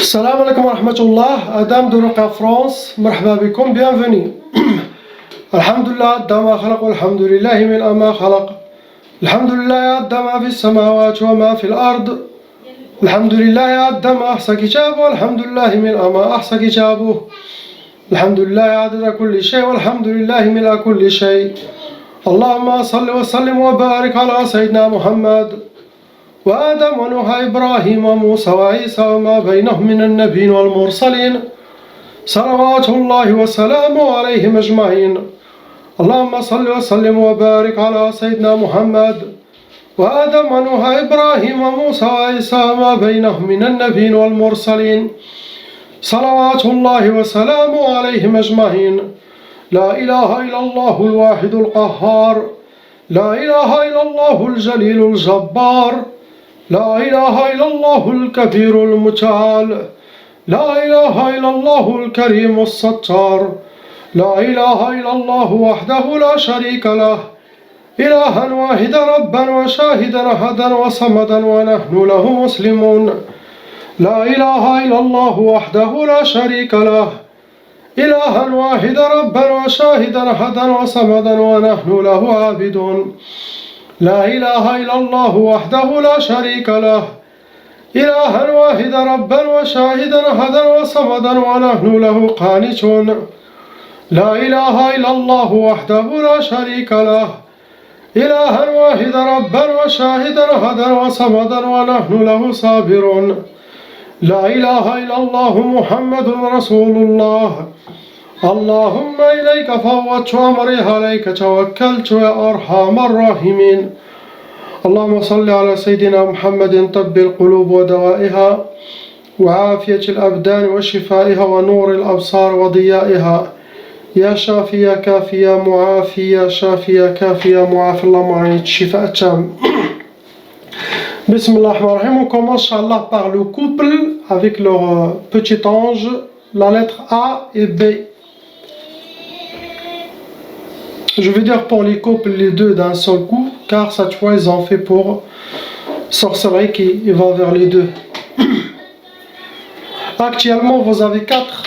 Salam alaikum wa rahmatullah, Adam de Ruqa France, marhaba bikum, bienvenue. Alhamdulillah, Adam ma khalaq, walhamdulillahi min amma khalaq. Alhamdulillah, Adam ma fi samawat wa ma fi al-ard. Alhamdulillah, Adam ma ahsa kitabu, walhamdulillahi min amma ahsa kitabu. Alhamdulillah, adada kulli shay, walhamdulillahi min kulli shay. Allahumma salli wa sallim wa barik ala Sayyidina Muhammad. وآدم ونوح إبراهيم وموسى وعيسى وما بينهم من النبيين والمرسلين صلوات الله وسلامه عليهم أجمعين. اللهم صل وسلم وبارك على سيدنا محمد وآدم ونوح إبراهيم وموسى وعيسى وما بينهم من النبيين والمرسلين صلوات الله وسلامه عليهم أجمعين. لا إله إلا الله الواحد القهار، لا إله إلا الله الجليل الجبار، لا إله إلا الله الكبير المتعال، لا إله إلا الله الكريم الستار، لا إله إلا الله وحده لا شريك له، إلها واحدا ربا وشاهدا أحدا وصمدا ونحن له مسلمون. لا إله إلا الله وحده لا شريك له، إلها واحدا ربا وشاهدا أحدا وصمدا ونحن له عابدون. لا إله إلا الله وحده لا شريك له، إلها واحدا ربا وشاهدا أحدا وصمدا ونحن له قانتون. لا إله إلا الله وحده لا شريك له، إلها واحدا ربا وشاهدا أحدا وصمدا ونحن له صابرون. لا إله إلا الله محمد رسول الله. اللهم إليك فوضت أمري عليك توكلت يا أرحم الراحمين. اللهم صل على سيدنا محمد طب القلوب ودوائها وعافية الأبدان وشفائها ونور الأبصار وضيائها. يا شافي يا كافي يا معافي يا شافي يا كافي يا معافي، اللهم أعطني الشفاء التام. Bismillah ar-Rahman ar-Rahim. On commence Inch'Allah par le couple avec leur petit ange, la lettre A et B. Je vais dire pour les couples les deux d'un seul coup, car cette fois ils ont fait pour sorcellerie qui va vers les deux. Actuellement vous avez 4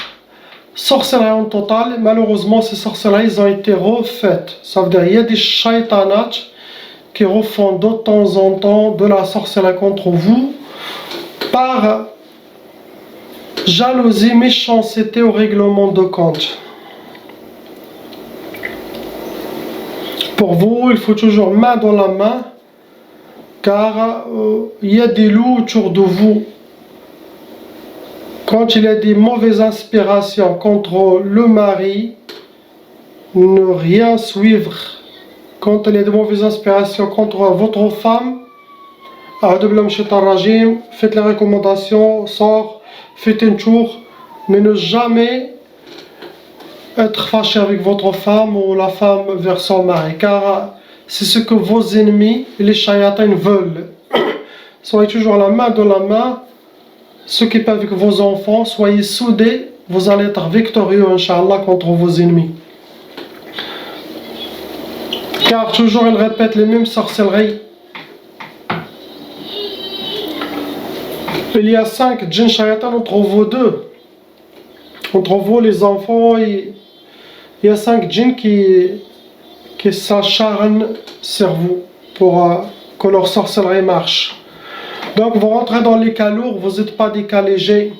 sorcelleries en total. Malheureusement ces sorcelleries ont été refaites. Ça veut dire qu'il y a des shaitanats qui refont de temps en temps de la sorcellerie contre vous par jalousie, méchanceté ou règlement de compte. Pour vous, il faut toujours main dans la main, car il y a des loups autour de vous. Quand il y a des mauvaises inspirations contre le mari, ne rien suivre. Quand il y a des mauvaises inspirations contre votre femme, faites les recommandations, sort, faites un tour, mais ne jamais être fâché avec votre femme ou la femme vers son mari, car c'est ce que vos ennemis, les shayatans, veulent. Soyez toujours la main dans la main, s'occupez avec vos enfants, soyez soudés, vous allez être victorieux, Inch'Allah, contre vos ennemis. Car toujours ils répètent les mêmes sorcelleries. Il y a 5 djinns shayatans entre vous deux. Entre vous les enfants, il y a 5 djinns qui s'acharnent sur vous pour que leur sorcellerie marche. Donc vous rentrez dans les cas lourds, vous n'êtes pas des cas légers.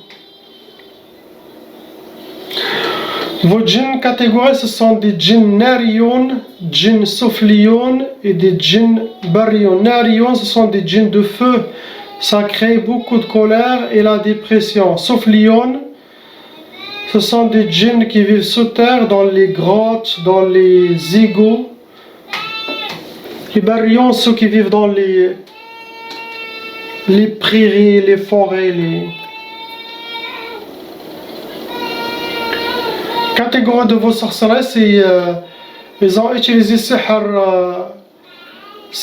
Vos djinns catégories, ce sont des djinns nariyoun, djinns soufliyoun et des djinns bariyoun. Nariyoun, ce sont des djinns de feu, ça crée beaucoup de colère et la dépression. Soufliyoun, ce sont des djinns qui vivent sous terre, dans les grottes, dans les égouts. Les bariyoun, ceux qui vivent dans les prairies, les forêts, catégorie de vos sorcelleries, c'est ils ont utilisé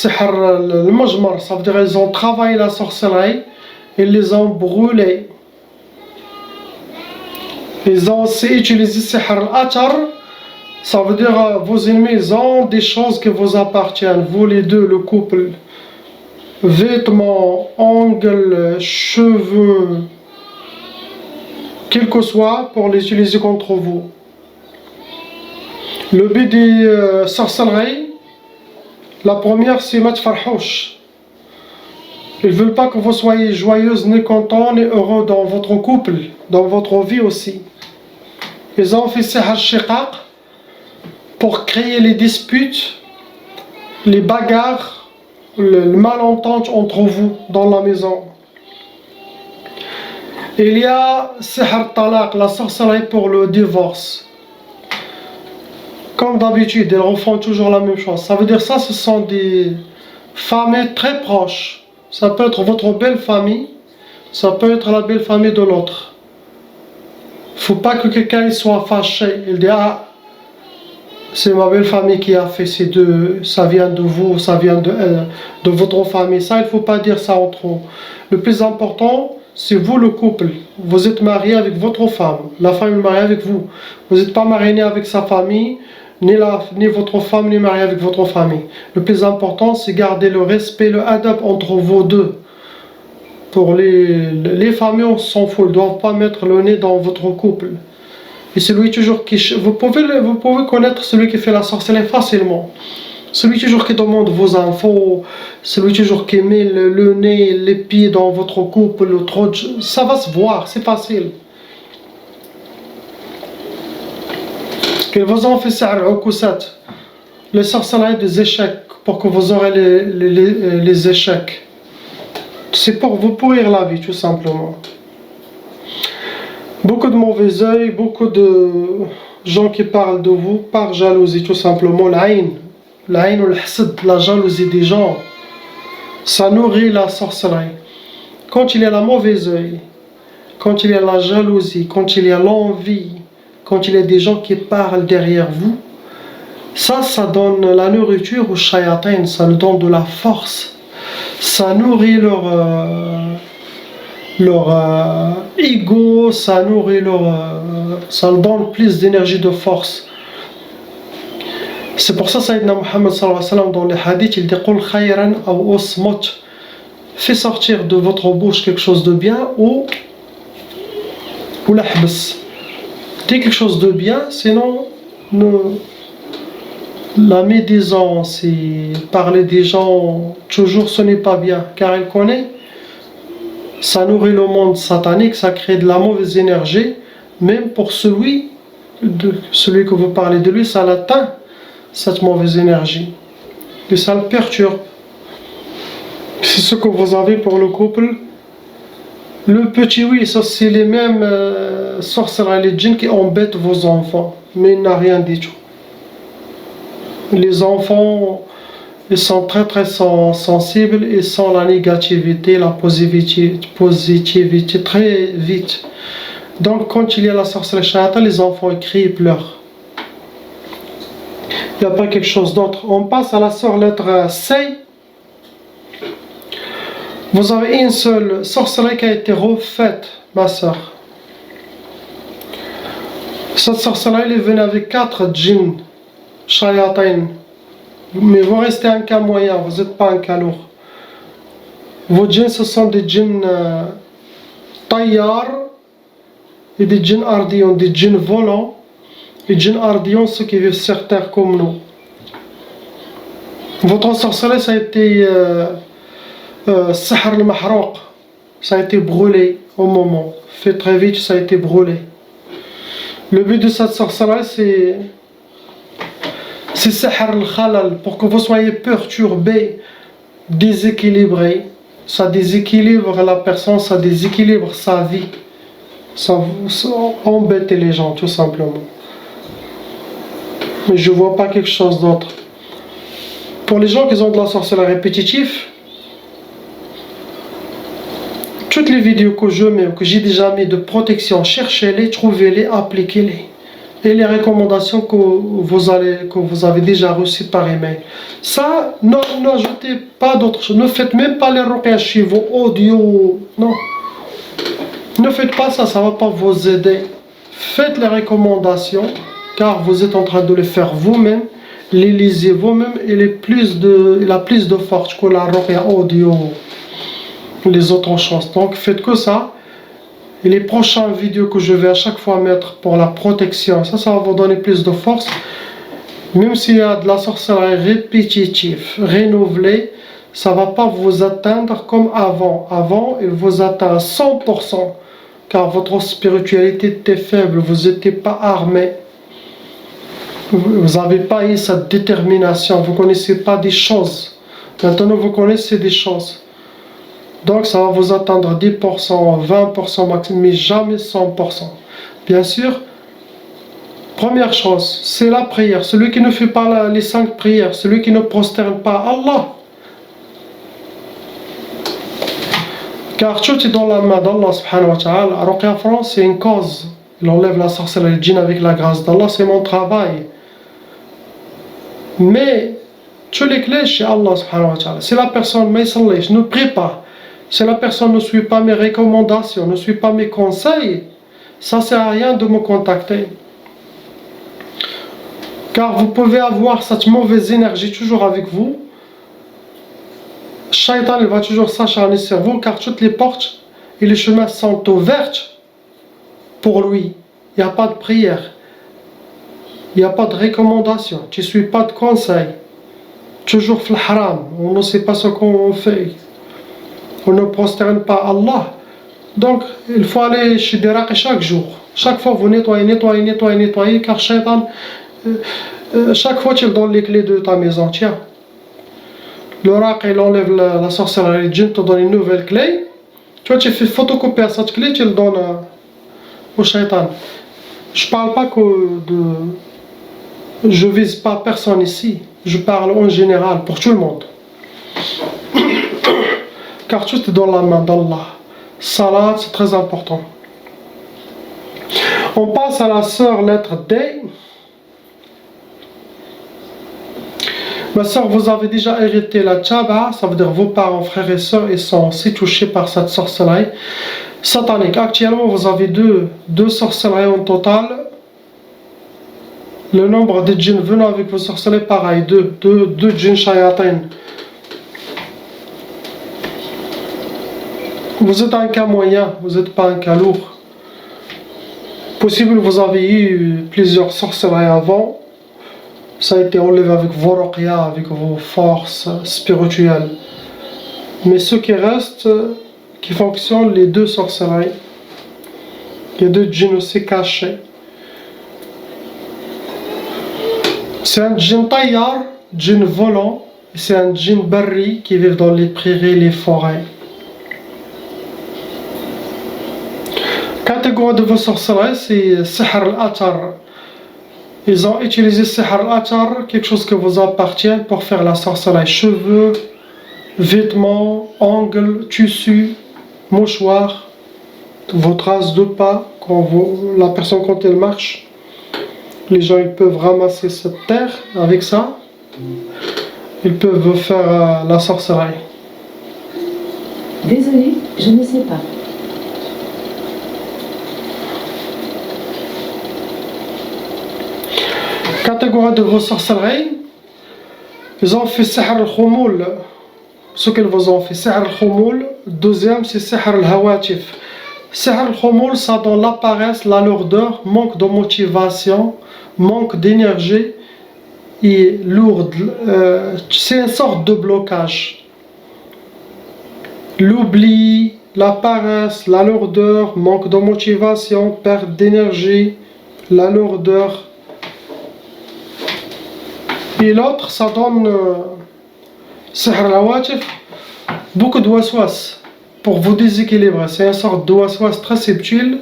le majmar, ça veut dire ils ont travaillé la sorcellerie, ils les ont brûlés. Ils ont aussi utilisé sihr al-atar, ça veut dire vos ennemis ils ont des choses qui vous appartiennent, vous les deux, le couple, vêtements, ongles, cheveux, quel que soit, pour l'utiliser contre vous. Le but des sorcelleries, la première, c'est mat farhouch. Ils ne veulent pas que vous soyez joyeuse, ni content, ni heureux dans votre couple, dans votre vie aussi. Ils ont fait sihr shiqaq pour créer les disputes, les bagarres, le malentente entre vous dans la maison. Il y a sihr talaq, la sorcellerie pour le divorce. Comme d'habitude, ils refont toujours la même chose. Ça veut dire ça, ce sont des familles très proches. Ça peut être votre belle famille, ça peut être la belle famille de l'autre. Il ne faut pas que quelqu'un soit fâché. Il dit, ah, c'est ma belle famille qui a fait ces deux, ça vient de vous, ça vient de votre famille. Ça, il ne faut pas dire ça entre vous. Le plus important, c'est vous le couple. Vous êtes marié avec votre femme, la femme est mariée avec vous. Vous n'êtes pas marié ni avec sa famille, ni votre femme n'est mariée avec votre famille. Le plus important, c'est garder le respect, le adab entre vous deux. Pour les familles, on s'en fout, ils ne doivent pas mettre le nez dans votre couple. Et celui toujours qui... Vous pouvez connaître celui qui fait la sorcellerie facilement. Celui toujours qui demande vos infos, celui toujours qui met le nez, les pieds dans votre couple, ça va se voir, c'est facile. Qu'ils vous ont fait sihr al-ukusat, les sorcelleries des échecs, pour que vous aurez les échecs. C'est pour vous pourrir la vie, tout simplement. Beaucoup de mauvais œil, beaucoup de gens qui parlent de vous par jalousie, tout simplement. L'aïn ou l'hasad, la jalousie des gens, ça nourrit la sorcellerie. Quand il y a la mauvaise œil, quand il y a la jalousie, quand il y a l'envie, quand il y a des gens qui parlent derrière vous, ça donne la nourriture aux shayatin, ça leur donne de la force, ça nourrit leur ego, ça nourrit ça leur donne plus d'énergie, de force. C'est pour ça Sayyidina Muhammad sallallahu alayhi wa sallam dans les hadiths, il dit qul khayran aw usmut, fais sortir de votre bouche quelque chose de bien ou lahbas. Dis quelque chose de bien, sinon la médisance et parler des gens toujours, ce n'est pas bien, car il connaît, ça nourrit le monde satanique, ça crée de la mauvaise énergie, même pour celui que vous parlez de lui, ça l'atteint, cette mauvaise énergie, et ça le perturbe. C'est ce que vous avez pour le couple. Le petit, oui, ça c'est les mêmes sorcelleries, les djinns qui embêtent vos enfants, mais il n'a rien dit tout. Les enfants, ils sont très très sensibles, ils sont la négativité, la positivité très vite. Donc quand il y a la sorcellerie shayatan, les enfants ils crient, ils pleurent. Il n'y a pas quelque chose d'autre. On passe à la lettre C. Vous avez une seule sorcellerie qui a été refaite, ma soeur. Cette sorcellerie, elle est venue avec 4 djinns, shayatin. Mais vous restez un cas moyen, vous n'êtes pas un cas lourd. Vos djinns, ce sont des djinns tayyar et des djinns ardillons, des djinns volants. Les djinns ardillons, ceux qui vivent sur terre comme nous. Votre sorcellerie, ça a été sihr al-mahrouq, ça a été brûlé au moment. Fait très vite, ça a été brûlé. Le but de cette sorcellerie, c'est sihr al-khalal, pour que vous soyez perturbé, déséquilibré. Ça déséquilibre la personne, ça déséquilibre sa vie. Ça embête les gens, tout simplement. Mais je ne vois pas quelque chose d'autre. Pour les gens qui ont de la sorcellerie répétitive, toutes les vidéos que je mets ou que j'ai déjà mis de protection, cherchez-les, trouvez-les, appliquez-les. Et les recommandations que vous avez déjà reçues par email. Ça, n'ajoutez pas d'autres choses. Ne faites même pas les ruqya chez vos audio. Non. Ne faites pas ça, ça ne va pas vous aider. Faites les recommandations, car vous êtes en train de les faire vous-même. Les lisez vous-même et il a plus de force que la ruqya audio, les autres choses. Donc faites que ça. Et les prochaines vidéos que je vais à chaque fois mettre pour la protection, ça va vous donner plus de force. Même s'il y a de la sorcellerie répétitive, renouvelée, ça ne va pas vous atteindre comme avant. Avant, il vous atteint à 100%, car votre spiritualité était faible, vous n'étiez pas armé. Vous n'avez pas eu cette détermination, vous ne connaissez pas des choses. Maintenant, vous connaissez des choses. Donc, ça va vous atteindre 10%, 20% maximum, mais jamais 100%. Bien sûr, première chose, c'est la prière. Celui qui ne fait pas les 5 prières, celui qui ne prosterne pas Allah. Car tout est dans la main d'Allah subhanahu wa ta'ala. Ruqya France, c'est une cause. Il enlève la sorcellerie, le djinn avec la grâce d'Allah, c'est mon travail. Mais, toutes les clés chez Allah subhanahu wa ta'ala. Si la personne ne prie pas, si la personne ne suit pas mes recommandations, ne suit pas mes conseils, ça ne sert à rien de me contacter. Car vous pouvez avoir cette mauvaise énergie toujours avec vous. Shaitan, il va toujours s'acharner sur vous, car toutes les portes et les chemins sont ouverts pour lui. Il n'y a pas de prière. Il n'y a pas de recommandation. Tu ne suis pas de conseils. Toujours fil haram. On ne sait pas ce qu'on fait. On ne prosterne pas Allah. Donc, il faut aller chez des raqis chaque jour. Chaque fois, vous nettoyez, car Shaitan, chaque fois, tu donnes les clés de ta maison. Tiens, le raqi, il enlève la sorcellerie, le djinn te donne une nouvelle clé. Toi, tu fais photocopier cette clé, tu le donnes au Shaitan. Je parle pas je vise pas personne ici. Je parle en général, pour tout le monde. Car tout est dans la main d'Allah. Salat, c'est très important. On passe à la sœur lettre D. Ma sœur, vous avez déjà hérité la tchaba, ça veut dire vos parents, frères et sœurs, ils sont aussi touchés par cette sorcellerie satanique. Actuellement, vous avez deux sorcelleries en total. Le nombre de djinns venant avec vos sorcelleries, pareil, deux djinns shayatin. Vous êtes un cas moyen, vous n'êtes pas un cas lourd. Possible vous avez eu plusieurs sorcelleries avant. Ça a été enlevé avec vos ruqya, avec vos forces spirituelles. Mais ce qui reste, qui fonctionne, les deux sorcelleries. Il y a deux djinns aussi cachés. C'est un djinn tayyar, djinn volant, et c'est un djinn barri qui vit dans les prairies, les forêts. Catégorie de vos sorcelleries, c'est sihr al-atar. Ils ont utilisé sihr al-atar, quelque chose qui vous appartient, pour faire la sorcellerie. Cheveux, vêtements, ongles, tissus, mouchoirs, vos traces de pas, la personne quand elle marche. Les gens ils peuvent ramasser cette terre avec ça. Ils peuvent faire la sorcellerie. Désolé, je ne sais pas. Catégorie de vos sorcelleries, ils ont fait sihr al-khoumoul. Ce qu'ils vous ont fait, sihr al-khoumoul. Deuxième, c'est sihr al-hawatif. Sihr al-khoumoul, ça donne la paresse, la lourdeur, manque de motivation, manque d'énergie et lourde. C'est une sorte de blocage. L'oubli, la paresse, la lourdeur, manque de motivation, perte d'énergie, la lourdeur. Et l'autre, ça donne sihr al-hawatif, beaucoup de waswas pour vous déséquilibrer. C'est une sorte de waswas très subtil,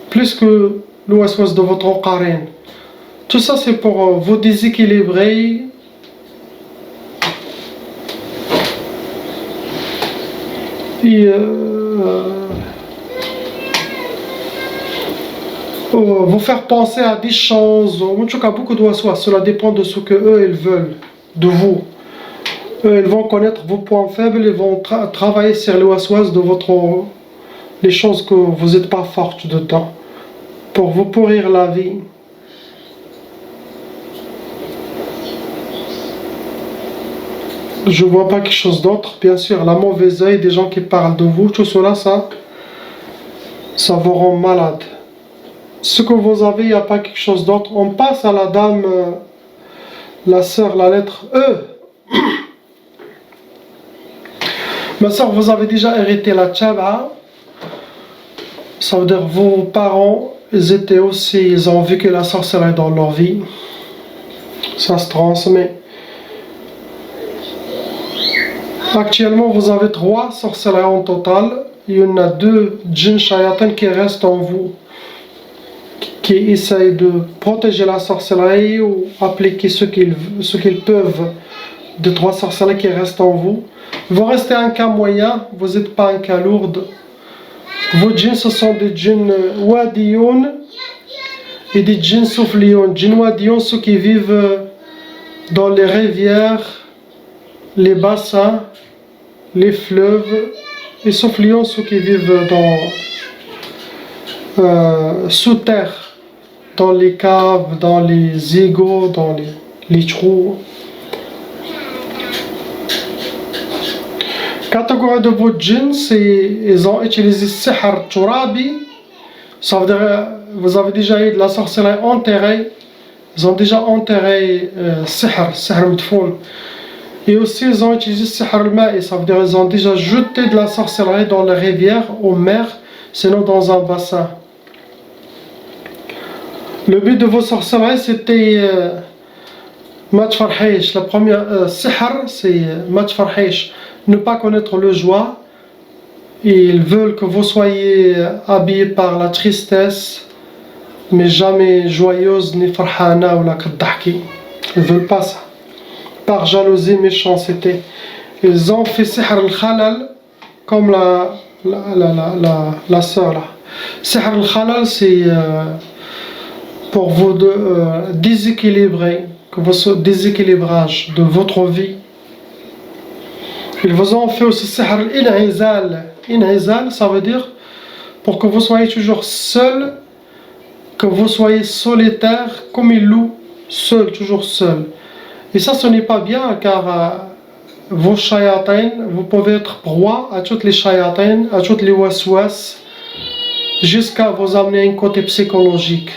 plus que le waswas de votre qarin. Tout ça, c'est pour vous déséquilibrer. Et vous faire penser à des choses, en tout cas beaucoup de waswas. Cela dépend de ce que eux ils veulent de vous. Eux ils vont connaître vos points faibles, ils vont travailler sur les waswas de les choses que vous n'êtes pas fortes dedans, pour vous pourrir la vie. Je vois pas quelque chose d'autre. Bien sûr, la mauvaise œil des gens qui parlent de vous, tout cela, ça ça vous rend malade. Ce que vous avez, il n'y a pas quelque chose d'autre. On passe à la dame, la sœur, la lettre E. Ma sœur, vous avez déjà hérité la tchab'a. Ça veut dire vos parents, ils ont vécu la sorcellerie dans leur vie. Ça se transmet. Actuellement, vous avez 3 sorcelleries en total. Il y en a 2 djinns shayatin qui restent en vous, qui essayent de protéger la sorcellerie ou appliquer ce qu'ils peuvent de 3 sorcelleries qui restent en vous. Vous restez un cas moyen, vous n'êtes pas un cas lourd. Vos djinns, ce sont des djinns wadiyoun et des djinns soufliyoun. Djinns wadiyoun, ceux qui vivent dans les rivières, les bassins, les fleuves, et soufliyoun, ceux qui vivent sous terre, dans les caves, dans les égouts, dans les trous. Catégorie de vos djinns, ils ont utilisé sihr turabi, ça veut dire vous avez déjà eu de la sorcellerie enterrée, ils ont déjà enterré sihr mdfoun. Et aussi ils ont utilisé sihr al-ma'i, ça veut dire ils ont déjà jeté de la sorcellerie dans les rivières, aux mers, sinon dans un bassin. Le but de vos sorcelleries c'était Mat Farhish. La première sihr c'est Mat Farhish, ne pas connaître le joie. Ils veulent que vous soyez habillés par la tristesse, mais jamais joyeuse ni farhana ou la kaddahki. Ils veulent pas ça. Par jalousie, méchanceté. Ils ont fait sihr al-khalal comme la sœur là. Sihr al-khalal c'est pour vous déséquilibrer, que vous déséquilibrage de votre vie. Ils vous ont fait aussi sihr al-in'izal. In'izal, ça veut dire pour que vous soyez toujours seul, que vous soyez solitaire, comme il loue, seul, toujours seul. Et ça, ce n'est pas bien, car vos shayatins, vous pouvez être proie à toutes les shayatins, à toutes les waswas, jusqu'à vous amener un côté psychologique.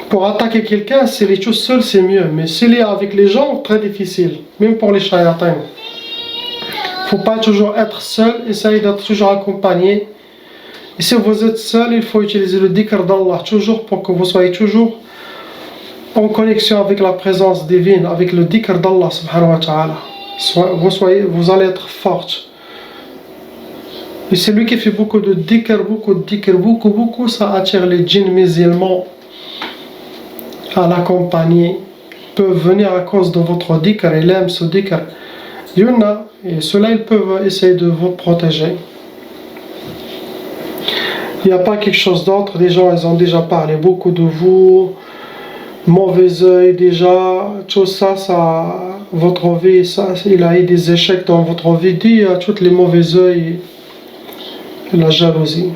Pour attaquer quelqu'un, s'il est tout seul, c'est mieux. Mais s'il est avec les gens, très difficile, même pour les shayatins. Il ne faut pas toujours être seul, essayez d'être toujours accompagné. Et si vous êtes seul, il faut utiliser le dhikr d'Allah toujours pour que vous soyez toujours en connexion avec la présence divine, avec le dhikr d'Allah subhanahu wa ta'ala. Vous allez être forte. Et celui qui fait beaucoup de dhikr, beaucoup, ça attire les djinns musulmans à l'accompagner. Ils peuvent venir à cause de votre dhikr, ils aiment ce dhikr. Il y en a, et ceux-là, ils peuvent essayer de vous protéger. Il n'y a pas quelque chose d'autre. Les gens, ils ont déjà parlé beaucoup de vous. Mauvais œil, déjà. Tout ça, votre vie, il a eu des échecs dans votre vie. Dit à tous les mauvais œils et la jalousie.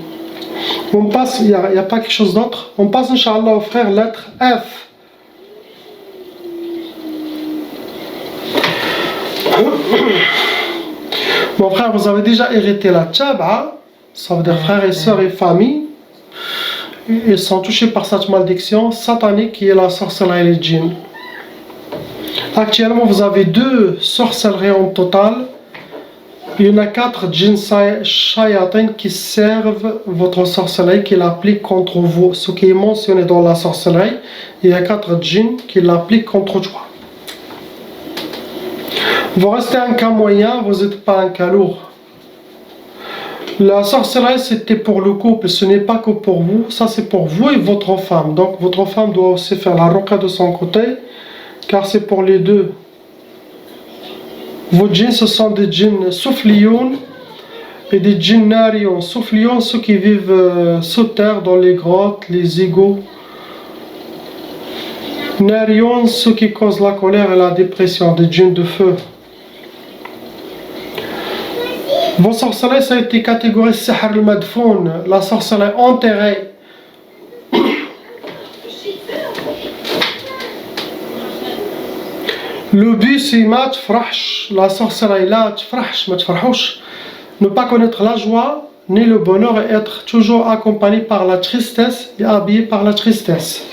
On passe, il n'y a pas quelque chose d'autre. On passe, Inch'Allah, au frère, lettre F. Mon frère, vous avez déjà hérité la tchab'a, ça veut dire frères et sœurs et famille. Ils sont touchés par cette malédiction satanique qui est la sorcellerie et les djinns. Actuellement, vous avez 2 sorcelleries en total. Il y en a 4 djinns shayatin qui servent votre sorcellerie, qui l'appliquent contre vous. Ce qui est mentionné dans la sorcellerie, il y a 4 djinns qui l'appliquent contre toi. Vous restez un cas moyen, vous n'êtes pas un cas lourd. La sorcellerie, c'était pour le couple, ce n'est pas que pour vous, ça c'est pour vous et votre femme. Donc votre femme doit aussi faire la ruqa de son côté, car c'est pour les deux. Vos djinns, ce sont des djinns soufliyoun et des djinns nariyoun. Soufliyoun, ceux qui vivent sous terre, dans les grottes, les égouts. Nariyoun, ceux qui causent la colère et la dépression, des djinns de feu. Vos sorcelleries, ça a été catégorisé sihr al-madfoun, la sorcellerie enterrée. Le but c'est la sorcellerie là, ne pas connaître la joie ni le bonheur et être toujours accompagné par la tristesse et habillé par la tristesse.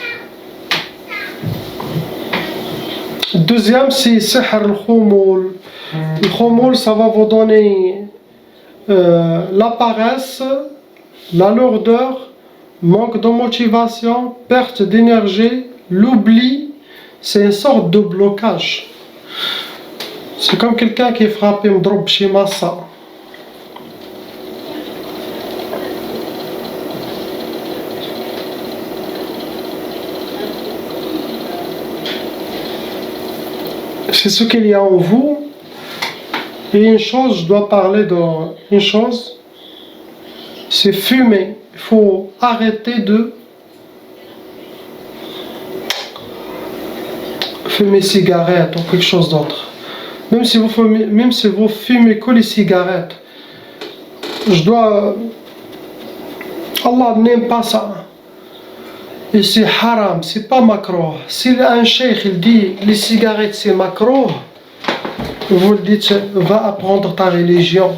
Deuxième, c'est sihr al-khumul. Le khumul, ça va vous donner la paresse, la lourdeur, manque de motivation, perte d'énergie, l'oubli. C'est une sorte de blocage. C'est comme quelqu'un qui est frappé m'drob chez massa. C'est ce qu'il y a en vous. Et une chose, je dois parler d'une chose, c'est fumer. Il faut arrêter de fumer cigarette ou quelque chose d'autre. Même si vous fumez que les cigarettes, Allah n'aime pas ça. Et c'est haram, c'est pas makro. Si un cheikh il dit les cigarettes c'est makro, vous le dites, va apprendre ta religion.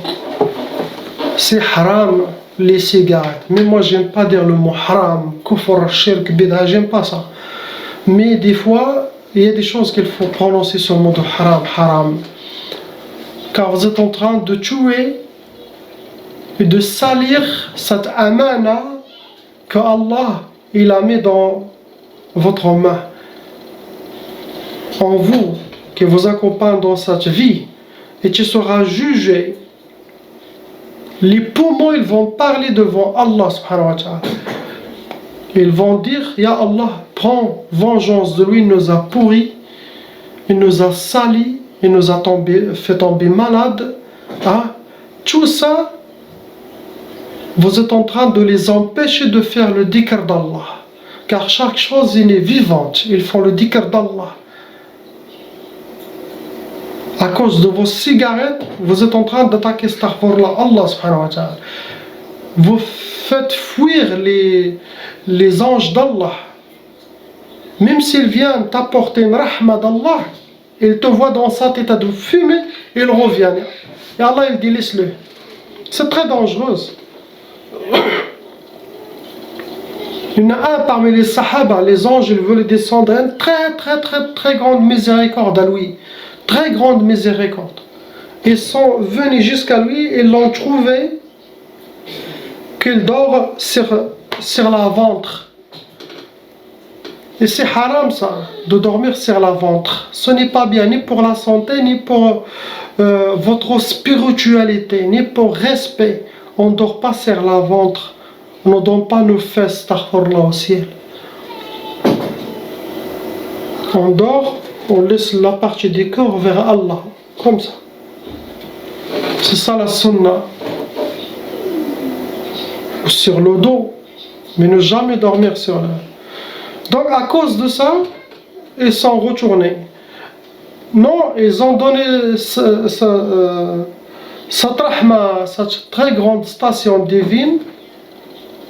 C'est haram les cigarettes. Mais moi j'aime pas dire le mot haram, kufr, shirk, bid'a, j'aime pas ça. Mais des fois, il y a des choses qu'il faut prononcer sur le mot de haram, haram. Car vous êtes en train de tuer et de salir cette amana que Allah il a mis dans votre main, en vous, qui vous accompagne dans cette vie, et tu seras jugé. Les poumons, ils vont parler devant Allah subhanahu wa ta'ala. Ils vont dire, Ya Allah, prends vengeance de lui, il nous a pourris, il nous a salis, il nous a fait tomber malades. Hein? Tout ça, vous êtes en train de les empêcher de faire le dhikr d'Allah. Car chaque chose est vivante. Ils font le dhikr d'Allah. À cause de vos cigarettes, vous êtes en train d'attaquer astaghfirullah, Allah subhanahu wa ta'ala. Vous faites fuir les anges d'Allah. Même s'ils viennent t'apporter une rahma d'Allah, ils te voient dans cet état de fumée, ils reviennent. Et Allah il dit laisse-le. C'est très dangereux. Il y en a un parmi les sahaba, les anges, ils veulent descendre une très grande miséricorde à lui. Très grande miséricorde. Ils sont venus jusqu'à lui et l'ont trouvé qu'il dort sur la ventre. Et c'est haram ça, de dormir sur la ventre. Ce n'est pas bien ni pour la santé, ni pour votre spiritualité, ni pour respect. On ne dort pas sur la ventre. On ne donne pas nos fesses, astaghfirullah, au ciel. On dort, on laisse la partie du corps vers Allah. Comme ça. C'est ça la sunna. Sur le dos. Mais ne jamais dormir sur le... Donc à cause de ça, ils sont retournés. Non, ils ont donné cette rahma, cette très grande station divine,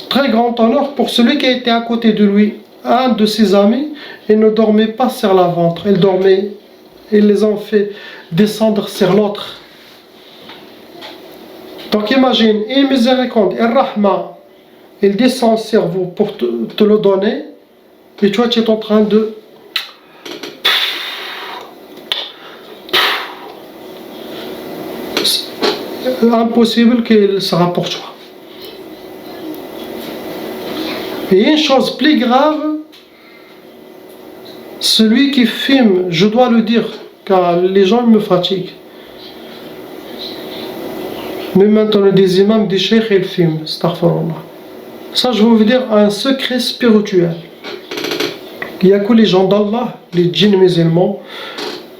très grand honneur pour celui qui a été à côté de lui. Un de ses amis, il ne dormait pas sur la ventre, il dormait, ils les ont fait descendre sur l'autre. Donc imagine, une miséricorde, un rahma, il descend sur vous pour te le donner, et toi tu es en train de... Impossible qu'il sera pour toi. Et une chose plus grave, celui qui fume, je dois le dire, car les gens me fatiguent. Même maintenant des imams, des cheikhs, ils fument, astaghfirullah. Ça, je vais vous dire un secret spirituel. Il n'y a que les gens d'Allah, les djinns musulmans,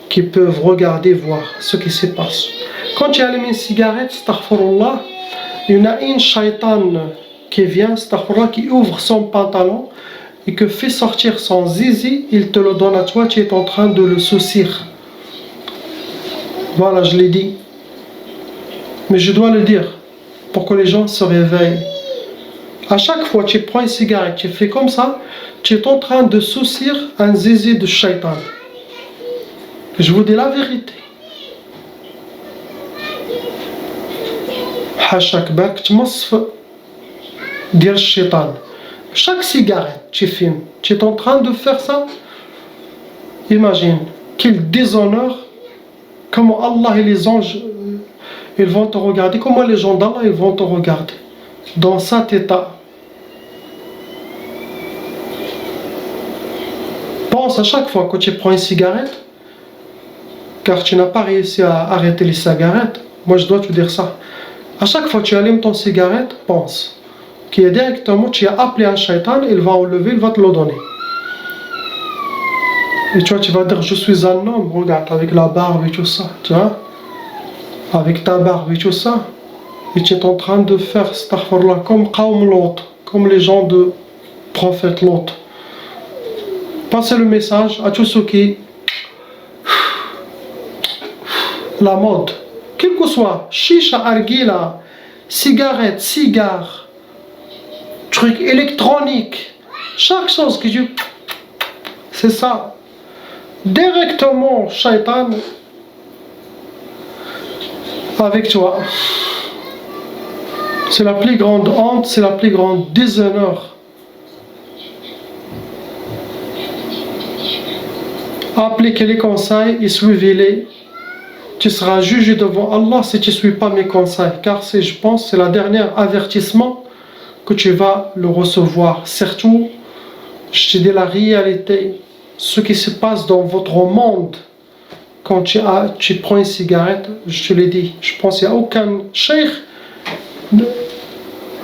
qui peuvent regarder, voir ce qui se passe. Quand tu allumes une cigarette, astaghfirullah, il y en a une shaitan qui vient, astaghfirullah, qui ouvre son pantalon et que fait sortir son zizi, il te le donne à toi, tu es en train de le saucir. Voilà, je l'ai dit. Mais je dois le dire, pour que les gens se réveillent. À chaque fois que tu prends une cigarette, tu fais comme ça, tu es en train de saucir un zizi de shaitan. Je vous dis la vérité. حاشاك باك تمص ديال الشيطان. Chaque cigarette tu fumes, tu es en train de faire ça, imagine quel déshonneur, comment Allah et les anges ils vont te regarder, comment les gens d'Allah ils vont te regarder dans cet état. Pense à chaque fois que tu prends une cigarette, car tu n'as pas réussi à arrêter les cigarettes. Moi je dois te dire ça. À chaque fois que tu allumes ton cigarette, pense qu'il y a directement, tu as appelé un shaitan, il va enlever, il va te le donner. Et tu vois, tu vas dire, je suis un homme, regarde, avec la barbe et tout ça, tu vois, avec ta barbe et tout ça, et tu es en train de faire, astaghfirullah, comme Qawm Lot, comme les gens de prophète Lot. Passez le message à tous ceux qui, la mode, quel que soit, chicha, argila, cigarette, cigare, truc électronique, chaque chose que tu... C'est ça. Directement, shaitan, avec toi. C'est la plus grande honte, c'est la plus grande déshonneur. Appliquez les conseils et suivez-les. Tu seras jugé devant Allah si tu ne suis pas mes conseils. Car je pense c'est le dernier avertissement que tu vas le recevoir. Surtout, je te dis la réalité. Ce qui se passe dans votre monde quand tu prends une cigarette, je te l'ai dit. Je pense qu'il n'y a aucun cheikh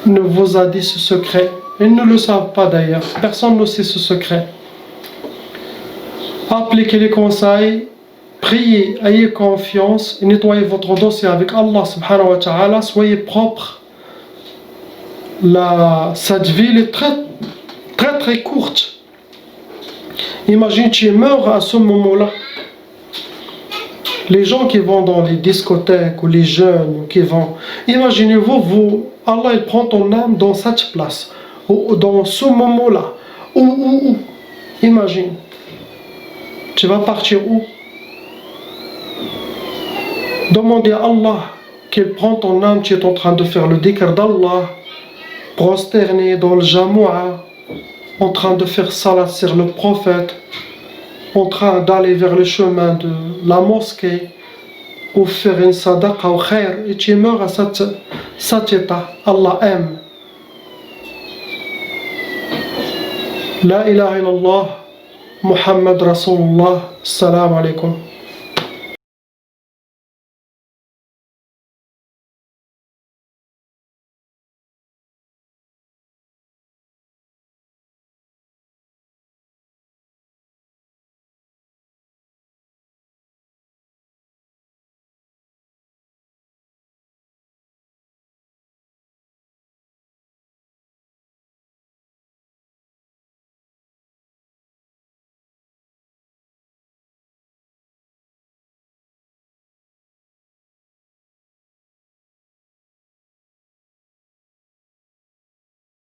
ne vous a dit ce secret. Ils ne le savent pas d'ailleurs. Personne ne sait ce secret. Appliquez les conseils, priez, ayez confiance, et nettoyez votre dossier avec Allah subhanahu wa ta'ala, soyez propre. Cette vie est très très très courte. Imagine tu meurs à ce moment-là. Les gens qui vont dans les discothèques ou les jeunes qui vont, imaginez-vous, Allah il prend ton âme dans cette place, ou dans ce moment-là, où, imagine. Tu vas partir où? Demandez à Allah qu'il prend ton âme, tu es en train de faire le dhikr d'Allah, prosterné dans le Jamoua, en train de faire salat sur le prophète, en train d'aller vers le chemin de la mosquée, ou faire une sadaqa ou khair, et tu meurs à cet état. Allah aime. La ilaha illallah. Muhammad Rasulullah, salam alaikum.